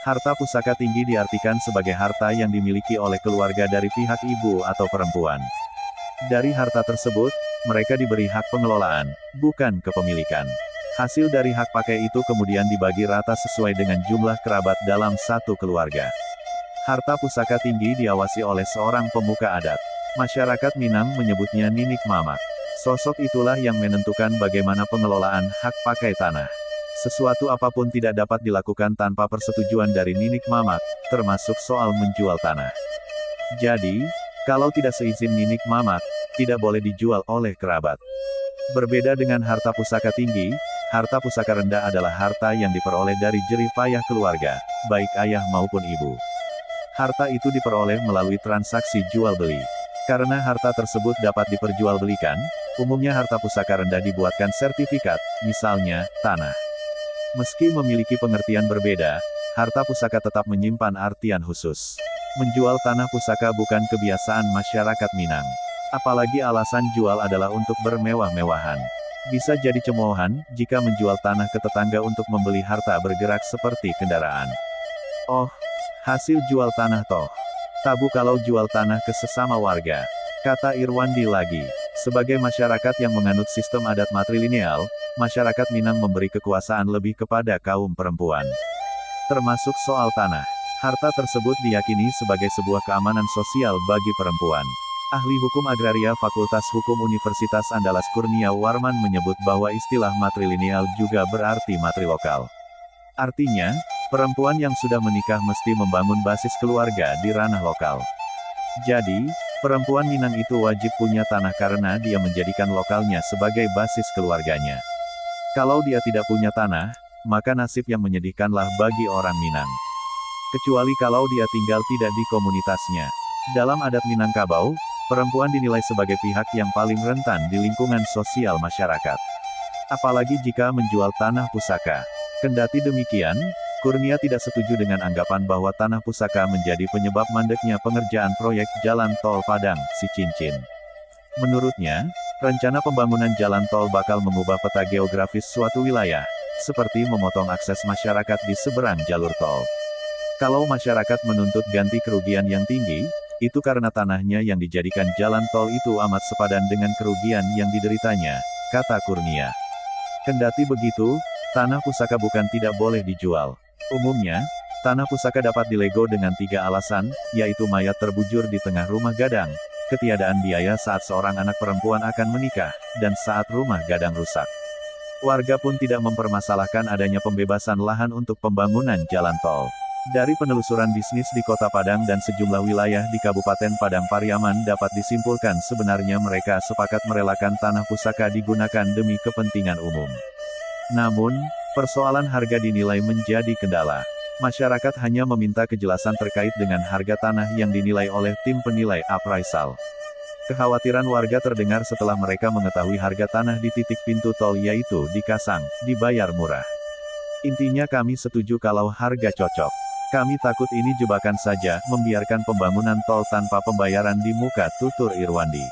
Harta pusaka tinggi diartikan sebagai harta yang dimiliki oleh keluarga dari pihak ibu atau perempuan. Dari harta tersebut, mereka diberi hak pengelolaan, bukan kepemilikan. Hasil dari hak pakai itu kemudian dibagi rata sesuai dengan jumlah kerabat dalam satu keluarga. Harta pusaka tinggi diawasi oleh seorang pemuka adat. Masyarakat Minang menyebutnya Ninik Mamak. Sosok itulah yang menentukan bagaimana pengelolaan hak pakai tanah. Sesuatu apapun tidak dapat dilakukan tanpa persetujuan dari Ninik Mamak, termasuk soal menjual tanah. Jadi, kalau tidak seizin Ninik Mamak, tidak boleh dijual oleh kerabat. Berbeda dengan harta pusaka tinggi, harta pusaka rendah adalah harta yang diperoleh dari jerih payah keluarga, baik ayah maupun ibu. Harta itu diperoleh melalui transaksi jual-beli. Karena harta tersebut dapat diperjualbelikan, umumnya harta pusaka rendah dibuatkan sertifikat, misalnya, tanah. Meski memiliki pengertian berbeda, harta pusaka tetap menyimpan artian khusus. Menjual tanah pusaka bukan kebiasaan masyarakat Minang. Apalagi alasan jual adalah untuk bermewah-mewahan. Bisa jadi cemoohan, jika menjual tanah ke tetangga untuk membeli harta bergerak seperti kendaraan. Oh, hasil jual tanah toh. Tabu kalau jual tanah ke sesama warga. Kata Irwandi lagi. Sebagai masyarakat yang menganut sistem adat matrilineal, masyarakat Minang memberi kekuasaan lebih kepada kaum perempuan. Termasuk soal tanah. Harta tersebut diyakini sebagai sebuah keamanan sosial bagi perempuan. Ahli Hukum Agraria Fakultas Hukum Universitas Andalas Kurnia Warman menyebut bahwa istilah matrilineal juga berarti matrilokal. Artinya, perempuan yang sudah menikah mesti membangun basis keluarga di ranah lokal. Jadi, perempuan Minang itu wajib punya tanah karena dia menjadikan lokalnya sebagai basis keluarganya. Kalau dia tidak punya tanah, maka nasib yang menyedihkanlah bagi orang Minang. Kecuali kalau dia tinggal tidak di komunitasnya. Dalam adat Minangkabau, perempuan dinilai sebagai pihak yang paling rentan di lingkungan sosial masyarakat. Apalagi jika menjual tanah pusaka. Kendati demikian, Kurnia tidak setuju dengan anggapan bahwa tanah pusaka menjadi penyebab mandeknya pengerjaan proyek jalan tol Padang-Sicincin. Menurutnya, rencana pembangunan jalan tol bakal mengubah peta geografis suatu wilayah, seperti memotong akses masyarakat di seberang jalur tol. Kalau masyarakat menuntut ganti kerugian yang tinggi, itu karena tanahnya yang dijadikan jalan tol itu amat sepadan dengan kerugian yang dideritanya, kata Kurnia. Kendati begitu, tanah pusaka bukan tidak boleh dijual. Umumnya, tanah pusaka dapat dilego dengan 3 alasan, yaitu mayat terbujur di tengah rumah gadang, ketiadaan biaya saat seorang anak perempuan akan menikah, dan saat rumah gadang rusak. Warga pun tidak mempermasalahkan adanya pembebasan lahan untuk pembangunan jalan tol. Dari penelusuran bisnis di Kota Padang dan sejumlah wilayah di Kabupaten Padang Pariaman dapat disimpulkan sebenarnya mereka sepakat merelakan tanah pusaka digunakan demi kepentingan umum. Namun, persoalan harga dinilai menjadi kendala. Masyarakat hanya meminta kejelasan terkait dengan harga tanah yang dinilai oleh tim penilai appraisal. Kekhawatiran warga terdengar setelah mereka mengetahui harga tanah di titik pintu tol yaitu di Kasang, dibayar murah. Intinya kami setuju kalau harga cocok. Kami takut ini jebakan saja, membiarkan pembangunan tol tanpa pembayaran di muka, tutur Irwandi.